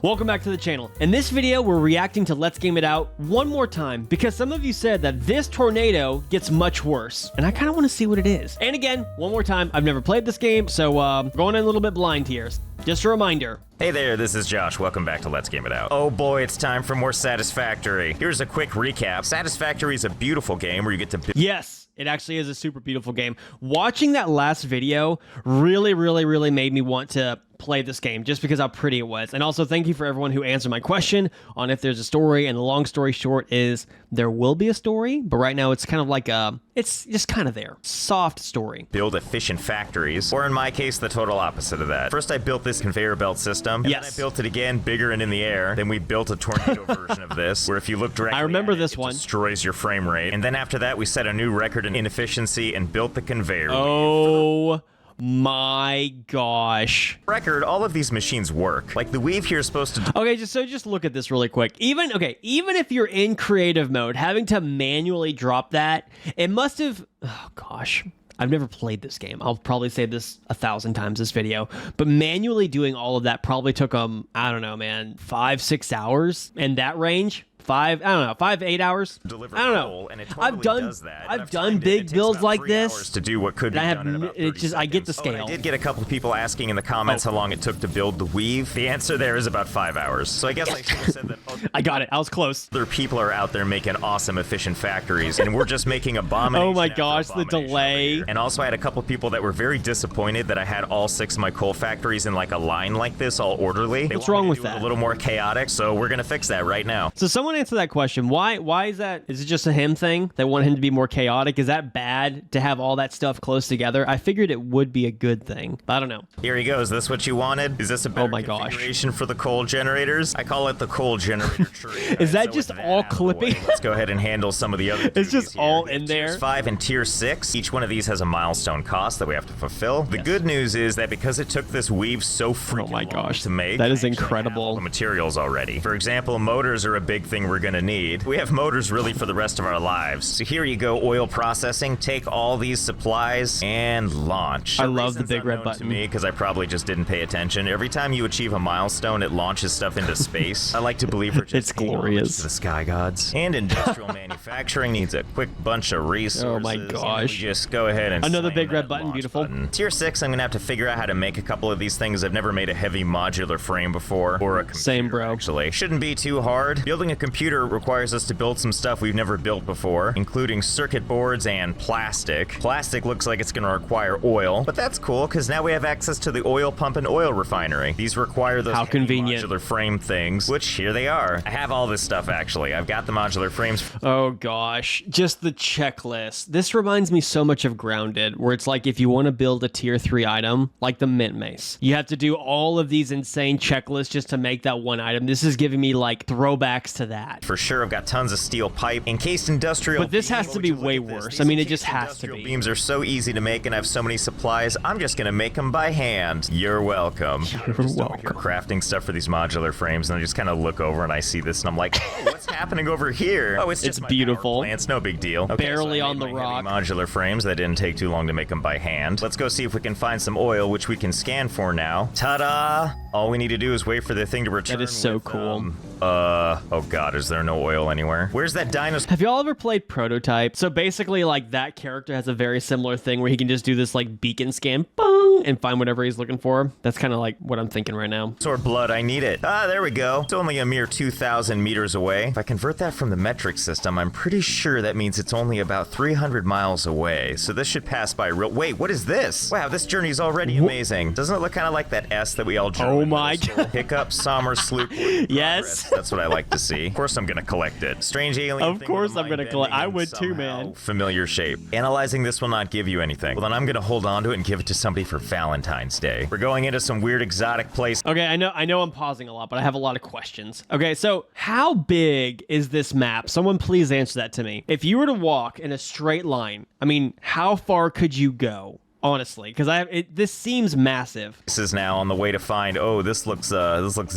Welcome back to the channel. In this video, we're reacting to Let's Game It Out one more time because some of you said that this tornado gets much worse, and I kind of want to see what it is. And again, one more time, I've never played this game, so going in a little bit blind here. Just a reminder. Hey there, this is Josh. Welcome back to Let's Game It Out. Oh boy, it's time for more Satisfactory. Here's a quick recap. Satisfactory is a beautiful game where you get to build. Yes, it actually is a super beautiful game. Watching that last video really made me want to play this game just because how pretty it was. And also thank you for everyone who answered my question on if there's a story, and the long story short is there will be a story, but right now it's kind of like it's just kind of there. Soft story. Build efficient factories, or in my case, the total opposite of that. First, I built this conveyor belt system, and then I built it again, bigger and in the air. Then we built a tornado version of this, where if you look directly I remember at this it one. Destroys your frame rate. And then after that, we set a new record in efficiency and built the conveyor. Oh my gosh. Record, all of these machines work. Like the weave here is supposed to... Okay, just look at this really quick. Even if you're in creative mode, having to manually drop that, it must have... Oh gosh. I've never played this game. I'll probably say this 1,000 times this video, but manually doing all of that probably took them, I don't know, man, 5-6 hours in that range. 5 to 8 hours. I don't know. And it totally does that. I've done big builds like this to do what could be done in about 30 seconds. I get the scale. I did get a couple of people asking in the comments how long it took to build the weave. The answer there is about 5 hours. So I guess I should have said that. I got it. I was close. Other people are out there making awesome, efficient factories, and we're just making abomination. Oh my gosh, the delay. And also, I had a couple of people that were very disappointed that I had all 6 of my coal factories in like a line like this, all orderly. What's wrong with that? A little more chaotic. So we're gonna fix that right now. So someone answer that question. Why is that? Is it just a him thing? They want him to be more chaotic? Is that bad to have all that stuff close together? I figured it would be a good thing, but I don't know. Here he goes. Is this what you wanted? Is this a better configuration for the coal generators? I call it the coal generator tree. Is that just all clipping? Let's go ahead and handle some of the other It's just all in there. Tier 5 and Tier 6. Each one of these has a milestone cost that we have to fulfill. The good news is that because it took this weave so freaking long to make, that is incredible. All the materials already. For example, motors are a big thing we're gonna need. We have motors really for the rest of our lives. So here you go, oil processing. Take all these supplies and launch. I love the big red button. To me, because I probably just didn't pay attention. Every time you achieve a milestone, it launches stuff into space. I like to believe we're just it's glorious. To the sky gods. And industrial manufacturing needs a quick bunch of resources. Oh my gosh! Just go ahead and another big red button. Beautiful. Tier 6. I'm gonna have to figure out how to make a couple of these things. I've never made a heavy modular frame before, or a computer. Same, bro. Actually, shouldn't be too hard. Building a computer requires us to build some stuff we've never built before, including circuit boards and plastic. Plastic looks like it's gonna require oil, but that's cool because now we have access to the oil pump and oil refinery. These require those modular frame things, which here they are. I have all this stuff actually. I've got the modular frames. Oh gosh, just the checklist. This reminds me so much of Grounded, where it's like if you want to build a tier 3 item, like the mint mace, you have to do all of these insane checklists just to make that one item. This is giving me like throwbacks to that. For sure, I've got tons of steel pipe, encased industrial. But this has to be way worse. I mean, it just has to be. Beams are so easy to make, and I have so many supplies. I'm just gonna make them by hand. You're welcome. You're welcome. Crafting stuff for these modular frames, and I just kind of look over and I see this, and I'm like, oh, what's happening over here? Oh, it's just beautiful. It's no big deal. Okay, barely so on the rock. Modular frames that didn't take too long to make them by hand. Let's go see if we can find some oil, which we can scan for now. Ta-da! All we need to do is wait for the thing to return. That is so cool. Oh god, is there no oil anywhere? Where's that dinosaur? Have y'all ever played Prototype? So basically, like, that character has a very similar thing where he can just do this, like, beacon scan, bong, and find whatever he's looking for. That's kind of like what I'm thinking right now. Sword blood, I need it. Ah, there we go. It's only a mere 2,000 meters away. If I convert that from the metric system, I'm pretty sure that means it's only about 300 miles away. So this should pass by real... Wait, what is this? Wow, this journey's already amazing. Doesn't it look kind of like that S that we all drew? Oh my god. Hiccup, Sommer, Sloop. Yes. That's what I like to see. Of course I'm gonna collect it. Strange alien Of course I'm gonna collect. I would too, man. Familiar shape. Analyzing this will not give you anything. Well, then I'm gonna hold on to it and give it to somebody for Valentine's Day. We're going into some weird exotic place. Okay, I know I'm pausing a lot, but I have a lot of questions. Okay, so how big is this map? Someone please answer that to me. If you were to walk in a straight line, I mean, how far could you go? honestly, because this seems massive. This is now on the way to find. Oh, this looks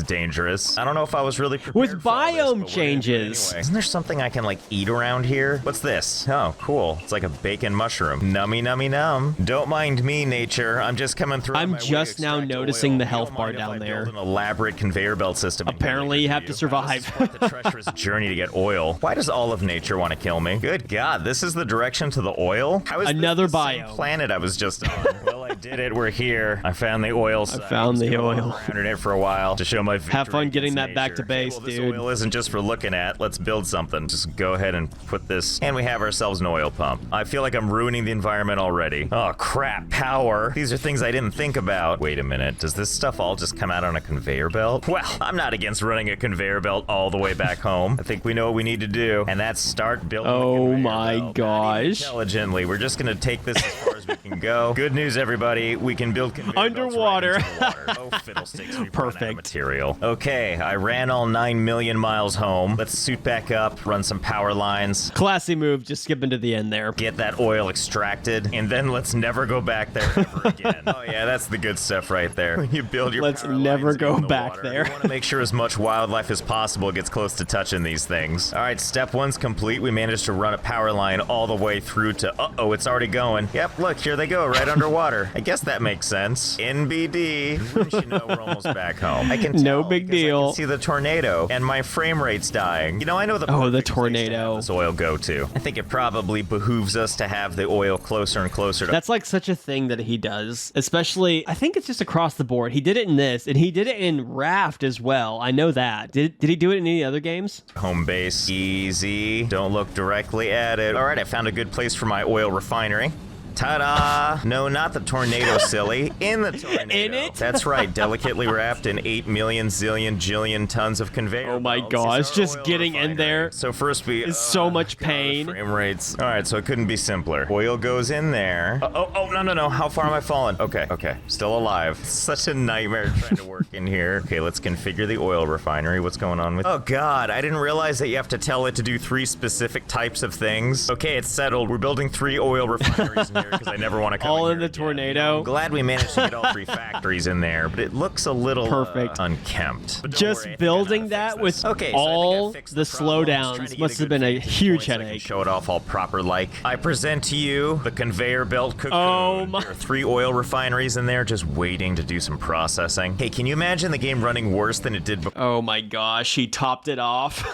dangerous. I don't know if I was really prepared with for all this, biome but changes. anyway. Isn't there something I can like eat around here? What's this? Oh, cool. It's like a bacon mushroom. Nummy, nummy, num. Don't mind me, nature. I'm just coming through. I'm just now noticing the health bar down there. Build an elaborate conveyor belt system. Apparently, you have to survive. The treacherous journey to get oil. Why does all of nature want to kill me? Good God, this is the direction to the oil? How is another this the same biome planet I was just on? Well, I did it. We're here. I found the oil site. I found the oil. I around it for a while to show my victory. Have fun getting against that back to nature. base, Okay, well, dude. This oil isn't just for looking at. Let's build something. Just go ahead and put this, and we have ourselves an oil pump. I feel like I'm ruining the environment already. Oh crap, power. These are things I didn't think about. Wait a minute, does this stuff all just come out on a conveyor belt? Well, I'm not against running a conveyor belt all the way back home. I think we know what we need to do, and that's start building a conveyor my belt. gosh. Intelligently, we're just gonna take this as far as we can go. Good news, everybody. We can build conveyor underwater. belts right into the water. Oh, fiddlesticks, we've run out of Perfect. material. Okay, I ran all 9 million miles home. Let's suit back up, run some power lines, Classy move, just skipping to the end there. get that oil extracted, and then let's never go back there ever again. Oh yeah, that's the good stuff right there. When you build your Let's power never lines go in the back water, there. You want to make sure as much wildlife as possible gets close to touching these things. All right, step one's complete. We managed to run a power line all the way through to, uh-oh, it's already going. Yep, look, here they go, right underwater. I guess that makes sense. NBD. Wouldn't you know, we're almost back home. I can No tell big because I deal. can see the tornado, and my frame rate's dying. You know, I know the Oh, the perfect place to have tornado. this oil go to. I think it probably behooves us to have the oil closer and closer to That's like such a thing that he does, especially, I think it's just across the board. He did it in this, and he did it in Raft as well. I know that. Did he do it in any other games? home base. Easy. Don't look directly at it. All right, I found a good place for my oil refinery. Ta-da! No, not the tornado, silly. In the tornado. In it? That's right, delicately wrapped in 8 million zillion jillion tons of conveyor Oh my belts. gosh, It's our just oil getting in refinery. there So first we... is so much God, the pain. frame rates. All right, so it couldn't be simpler. Oil goes in there. Oh, no. How far am I falling? Okay. Still alive. It's such a nightmare trying to work in here. Okay, let's configure the oil refinery. What's going on with... Oh God, I didn't realize that you have to tell it to do 3 specific types of things. Okay, it's settled. We're building 3 oil refineries in here because I never want to come All in in here the again. tornado. I'm glad we managed to get all 3 factories in there, but it looks a little Perfect. unkempt. But don't Just worry, I think I know building how to that fix with this. Okay, so I think I all fixed the problem. Just trying slowdowns to must get have been a vantage huge point so I can headache. show it off all proper like. I present to you the conveyor belt cocoon. Oh my- There are 3 oil refineries in there just waiting to do some processing. Hey, can you imagine the game running worse than it did before? Oh my gosh, he topped it off.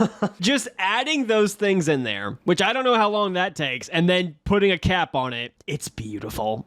Just adding those things in there, which I don't know how long that takes, and then putting a cap on it. It's beautiful.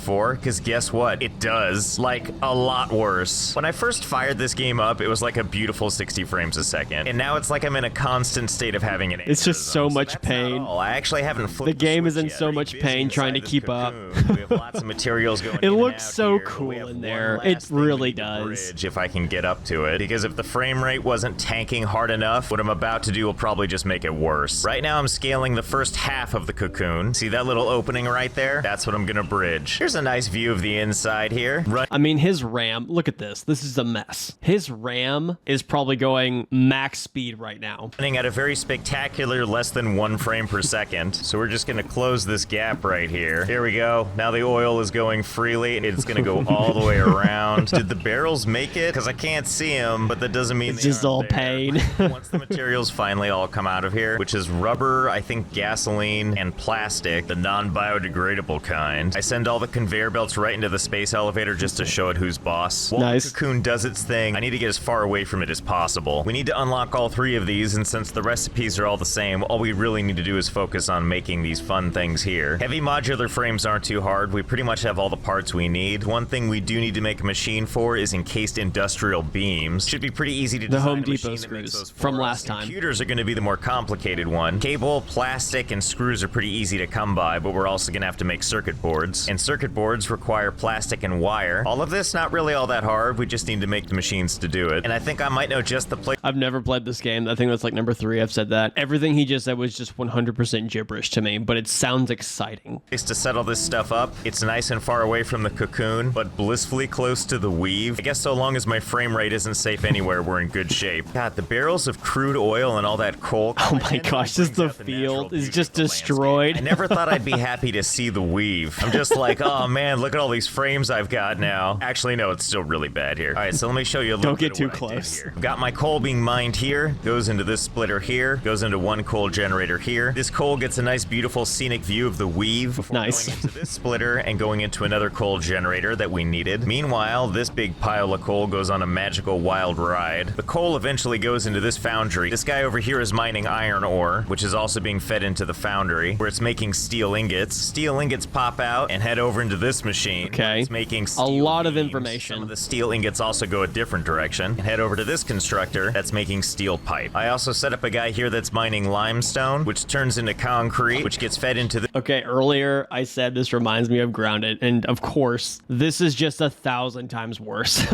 Because guess what? It does. Like, a lot worse. When I first fired this game up, it was like a beautiful 60 frames a second. And now it's like I'm in a constant state of having an It's just aneurysm. so much that's not pain. all. I actually haven't flipped The game switch is in yet. so Already much busy pain trying to inside keep this up. cocoon. We have lots of materials going It in and looks out so here, but cool we have in one there. last It thing we really need to does. bridge if I can get up to it. Because if the frame rate wasn't tanking hard enough, what I'm about to do will probably just make it worse. Right now I'm scaling the first half of the cocoon. See that little opening right there? That's what I'm gonna bridge. Here's a nice view of the inside here. I mean, his RAM, look at this. This is a mess. His RAM is probably going max speed right now. Running at a very spectacular less than 1 frame per second. So we're just gonna close this gap right here. Here we go. Now the oil is going freely. It's gonna go all the way around. Did the barrels make it? Because I can't see them, but that doesn't mean It's they just aren't all there. pain. Once the materials finally all come out of here, which is rubber, I think gasoline, and plastic, the non-biodegradable kind, I send all the conveyor belts right into the space elevator just to show it who's boss. While Nice. the cocoon does its thing, I need to get as far away from it as possible. We need to unlock all 3 of these, and since the recipes are all the same, all we really need to do is focus on making these fun things here. Heavy modular frames aren't too hard. We pretty much have all the parts we need. One thing we do need to make a machine for is encased industrial beams. Should be pretty easy to The design Home a machine Depot that makes screws those for from us. last time. Computers are going to be the more complicated one. Cable, plastic, and screws are pretty easy to come by, but we're also going to have to make circuit boards. And circuit boards require plastic and wire. All of this not really all that hard. We just need to make the machines to do it. And I think I might know just the place I've never played this game. I think that's like number 3. I've said that. Everything he just said was just 100% gibberish to me, but it sounds exciting. to set all this stuff up. It's nice and far away from the cocoon, but blissfully close to the weave. I guess so long as my frame rate isn't safe anywhere, we're in good shape. God, the barrels of crude oil and all that coal. Oh my gosh, just the field is just destroyed. I never thought I'd be happy to see the weave. I'm just like, oh man, look at all these frames I've got now. Actually, no, it's still really bad here. All right, so let me show you a little bit of what I did here. I've got my coal being mined here, goes into this splitter here, goes into one coal generator here. This coal gets a nice, beautiful scenic view of the weave before going into this splitter and going into another coal generator that we needed. Meanwhile, this big pile of coal goes on a magical wild ride. The coal eventually goes into this foundry. This guy over here is mining iron ore, which is also being fed into the foundry, where it's making steel ingots. Steel ingots pop out and head over into this machine. Okay. It's making steel a lot beams. of information. Some of the steel ingots also go a different direction and head over to this constructor that's making steel pipe. I also set up a guy here that's mining limestone, which turns into concrete, which gets fed into the... Okay, earlier I said this reminds me of Grounded, and of course, this is just 1,000 times worse.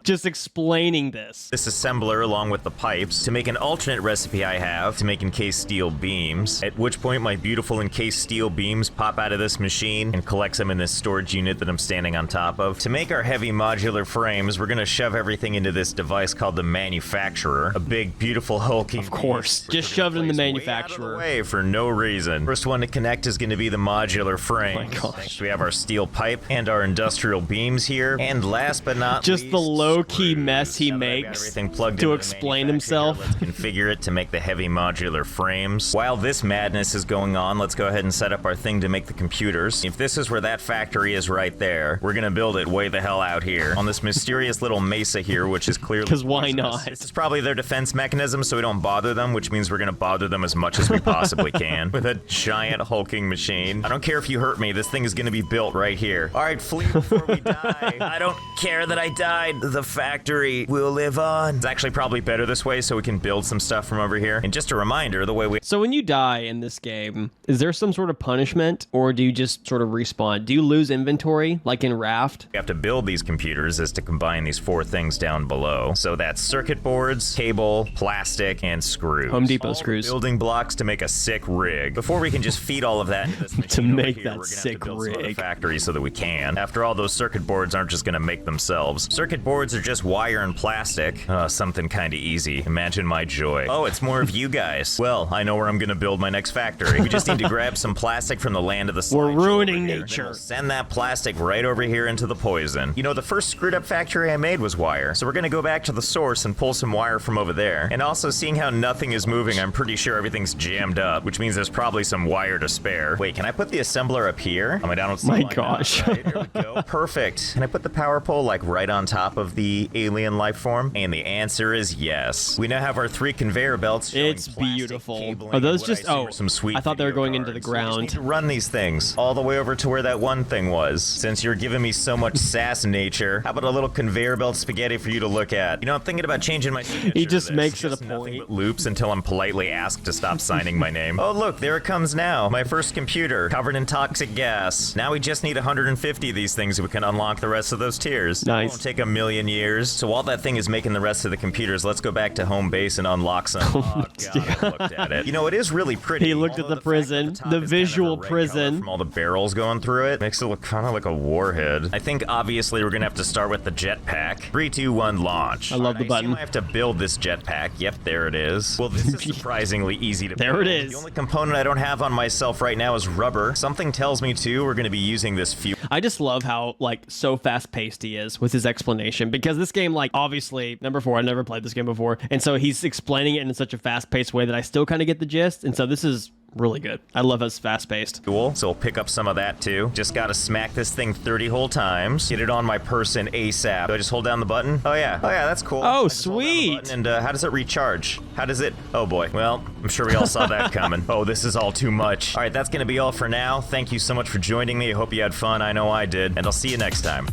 Just explaining this. This assembler along with the pipes to make an alternate recipe I have to make encased steel beams, at which point my beautiful encased steel beams pop out of this machine and collects them in this storage unit that I'm standing on top of. To make our heavy modular frames, we're gonna shove everything into this device called the manufacturer, a big, beautiful, hulking Of course, just shove it in the manufacturer. Way for no reason. First one to connect is gonna be the modular frame. Oh my gosh. Next we have our steel pipe and our industrial beams here, and last but not just least, the low-key screws. mess he Now that I've got makes everything plugged to into the explain manufacturer, himself. Let's configure it to make the heavy modular frames. While this madness is going on, let's go ahead and set up our thing to make the computers. If this is where that factory is right there, we're gonna build it way the hell out here on this mysterious little mesa here, which is clearly Because why poisonous. not? This is probably their defense mechanism, so we don't bother them, which means we're gonna bother them as much as we possibly can with a giant hulking machine. I don't care if you hurt me, this thing is gonna be built right here. All right, flee before we die. I don't care that I died. The factory will live on. It's actually probably better this way so we can build some stuff from over here. And just a reminder, the way we... So when you die in this game, is there some sort of punishment, or do you just sort of respawn? Do you lose inventory, like in Raft? have to build these computers is to combine these four things down below. So that's circuit boards, cable, plastic, and screws. Home Depot All screws. the building blocks to make a sick rig. Before we can just feed all of that into this machine To over make here, that we're gonna sick have to build some other rig. factories so that we can. After all, those circuit boards aren't just gonna make themselves. Circuit boards are just wire and plastic. Something kinda easy. Imagine my joy. Oh, it's more of you guys. Well, I know where I'm gonna build my next factory. We just need to grab some plastic from the land of the We're slideshow ruining over here. nature. Then we'll send that plastic right over here into the poison. You know, the first screwed up factory I made was wire. So we're gonna go back to the source and pull some wire from over there. And also, seeing how nothing is moving, I'm pretty sure everything's jammed up, which means there's probably some wire to spare. Wait, can I put the assembler up here? I mean, I don't see My why not, gosh. right? There we go. Perfect. Can I put the power pole like right on top of the alien life form? And the answer is yes. We now have our 3 conveyor belts showing It's plastic beautiful. cabling Are and those what just- I assume oh, are some sweet I thought they were video going into the cards. We just ground. need to run these things all the way over to where that one thing was. Since you're giving me so much sass nature, how about a little conveyor belt spaghetti for you to look at? You know, I'm thinking about changing my signature He to just this. makes it a Nothing point. but loops until I'm politely asked to stop signing my name. Oh, look, there it comes now. My first computer, covered in toxic gas. Now we just need 150 of these things so we can unlock the rest of those tiers. Nice. It won't take a million years. So while that thing is making the rest of the computers, let's go back to home base and unlock some. Oh, God, I looked at it. You know, it is really pretty. He looked at Although the fact prison, that top the is kind of visual a red prison. color from all the barrels going through it. Makes it look kind of like a warhead. I think obviously we're gonna have to start with the jetpack. 3, 2, 1, launch. I love the button. I have to build this jetpack. Yep, there it is. Well, this is surprisingly easy to There build. it is. The only component I don't have on myself right now is rubber. Something tells me too we're gonna be using this fuel. I just love how, like, so fast-paced he is with his explanation, because this game, like, obviously, number 4, I never played this game before, and so he's explaining it in such a fast-paced way that I still kind of get the gist, and so this is really good. I love how it's fast-paced. Fuel, so we'll pick up some of that too. Just gotta smack this thing 30 whole times. Get it on my person ASAP. Do I just hold down the button? Oh yeah, that's cool. Oh, I just hold down the sweet. button. And how does it recharge? How does it? Oh boy. Well, I'm sure we all saw that coming. Oh, this is all too much. All right, that's gonna be all for now. Thank you so much for joining me. I hope you had fun. I know I did. And I'll see you next time.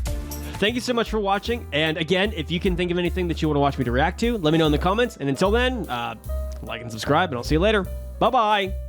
Thank you so much for watching, and again, if you can think of anything that you want to watch me to react to, let me know in the comments, and until then, like and subscribe, and I'll see you later. Bye-bye!